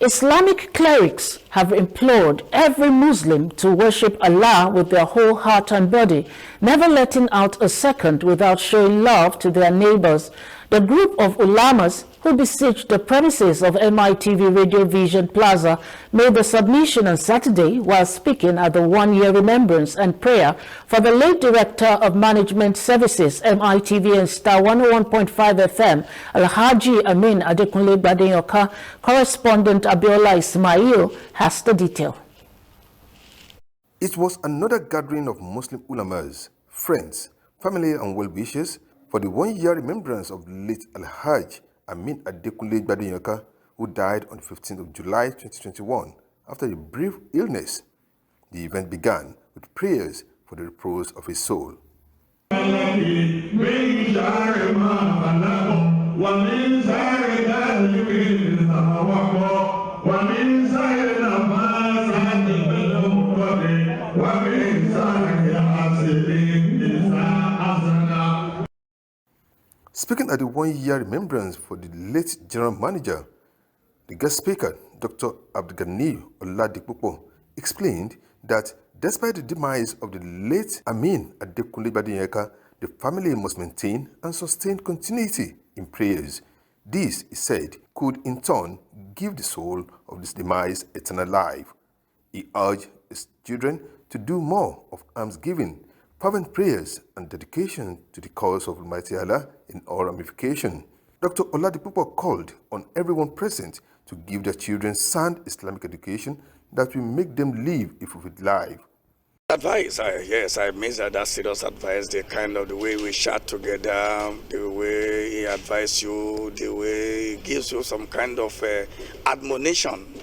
Islamic clerics have implored every Muslim to worship Allah with their whole heart and body, never letting out a second without showing love to their neighbors. The group of ulamas who besieged the premises of MITV Radio Vision Plaza made the submission on Saturday while speaking at the one-year remembrance and prayer for the late Director of Management Services, MITV and Star 101.5 FM, Alhaji Amin Adekunle Gbadeyoka. Correspondent Abiola Ismail has the detail. It was another gathering of Muslim ulamas, friends, family and well-wishers for the one-year remembrance of late Alhaji Amin Adekunle Gbadeyoka, who died on the 15th of July 2021 after a brief illness. The event began with prayers for the repose of his soul. Speaking at the one-year remembrance for the late General Manager, the guest speaker, Dr. Abdulgani Oladipopo, explained that despite the demise of the late Amin Adekunle Gbadeyoka, the family must maintain and sustain continuity in prayers. This, he said, could in turn give the soul of this demise eternal life. He urged his children to do more of almsgiving, fervent prayers and dedication to the cause of Almighty Allah in all ramifications. Dr. Oladipopo called on everyone present to give their children sound Islamic education that will make them live a fulfilled life. Advice, yes, I miss that serious advice, the kind of the way we chat together, the way he advises you, the way he gives you some kind of admonition.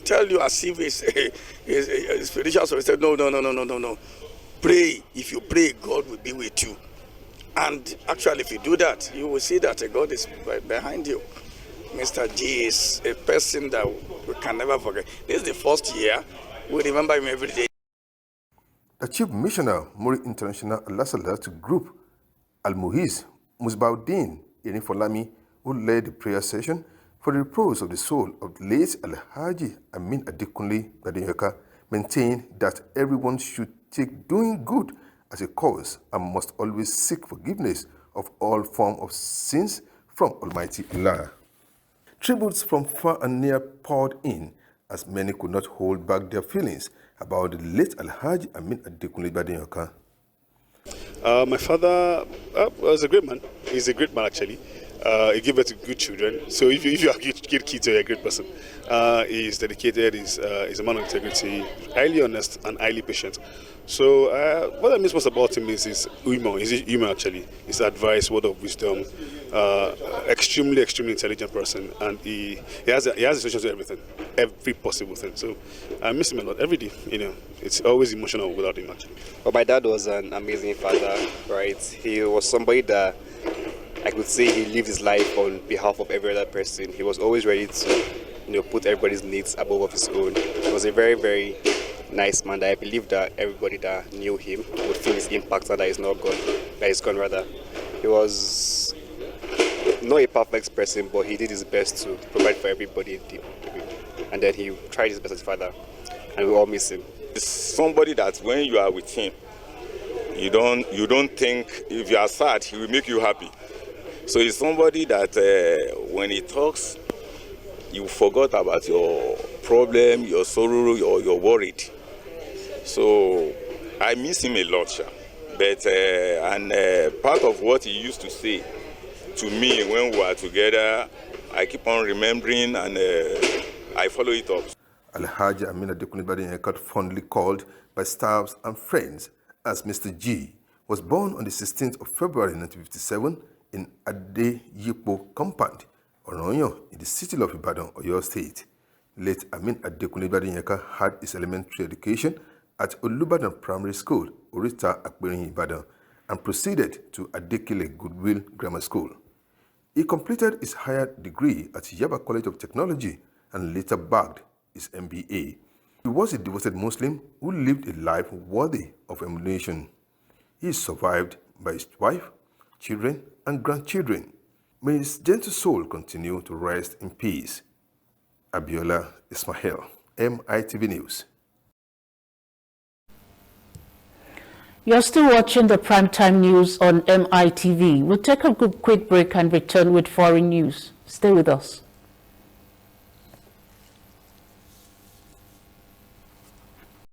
Tell you as if it's spiritual, so he said, no. Pray. If you pray, God will be with you. And actually, if you do that, you will see that God is behind you. Mr. G is a person that we can never forget. This is the first year. We remember him every day. The Chief Missioner, Muri International Allah Group, Al-Muhiz Musbauddin Erinfolami, who led the prayer session for the repose of the soul of late Alhaji Amin Adekunle Gbadeyoka, maintained that everyone should take doing good as a cause and must always seek forgiveness of all forms of sins from Almighty Allah. Tributes from far and near poured in as many could not hold back their feelings about the late Alhaji Amin Adekunle Gbadeyoka. My father was a great man. He's a great man, actually. He gave birth to good children. So if you have good kids, you're a great person. He's dedicated. He's a man of integrity, highly honest and highly patient. So what I miss most about him is his humor. His humor, actually. His advice, word of wisdom. Extremely intelligent person, and he has a solution to everything, every possible thing. So I miss him a lot every day. It's always emotional without him, actually. Well, my dad was an amazing father, right? He was somebody that I could say he lived his life on behalf of every other person. He was always ready to, put everybody's needs above of his own. He was a very, very nice man that I believe that everybody that knew him would feel his impact, and that he's gone rather. He was not a perfect person, but he did his best to provide for everybody, and then he tried his best as a father, and we all miss him. It's somebody that when you are with him, you don't think if you are sad, he will make you happy. So it's somebody that when he talks, you forgot about your problem, your sorrow, or you're worried. So I miss him a lot, but part of what he used to say to me when we were together, I keep on remembering, and I follow it up. Alhaji Amin Adekunle Gbadeyoka, fondly called by staffs and friends as Mr. G, was born on the 16th of February 1957 in Adeyipo Compound, Oronyo, in the city of Ibadan, Oyo State. Late Amin Adekunle Gbadeyoka had his elementary education at Olubadan Primary School, Orita Akperin, Ibadan, and proceeded to Adekile Goodwill Grammar School. He completed his higher degree at Yaba College of Technology and later bagged his MBA. He was a devoted Muslim who lived a life worthy of emulation. He is survived by his wife, children, and grandchildren. May his gentle soul continue to rest in peace. Abiola Ismail, MITV News. You're still watching the primetime news on MITV. We'll take a quick break and return with foreign news. Stay with us.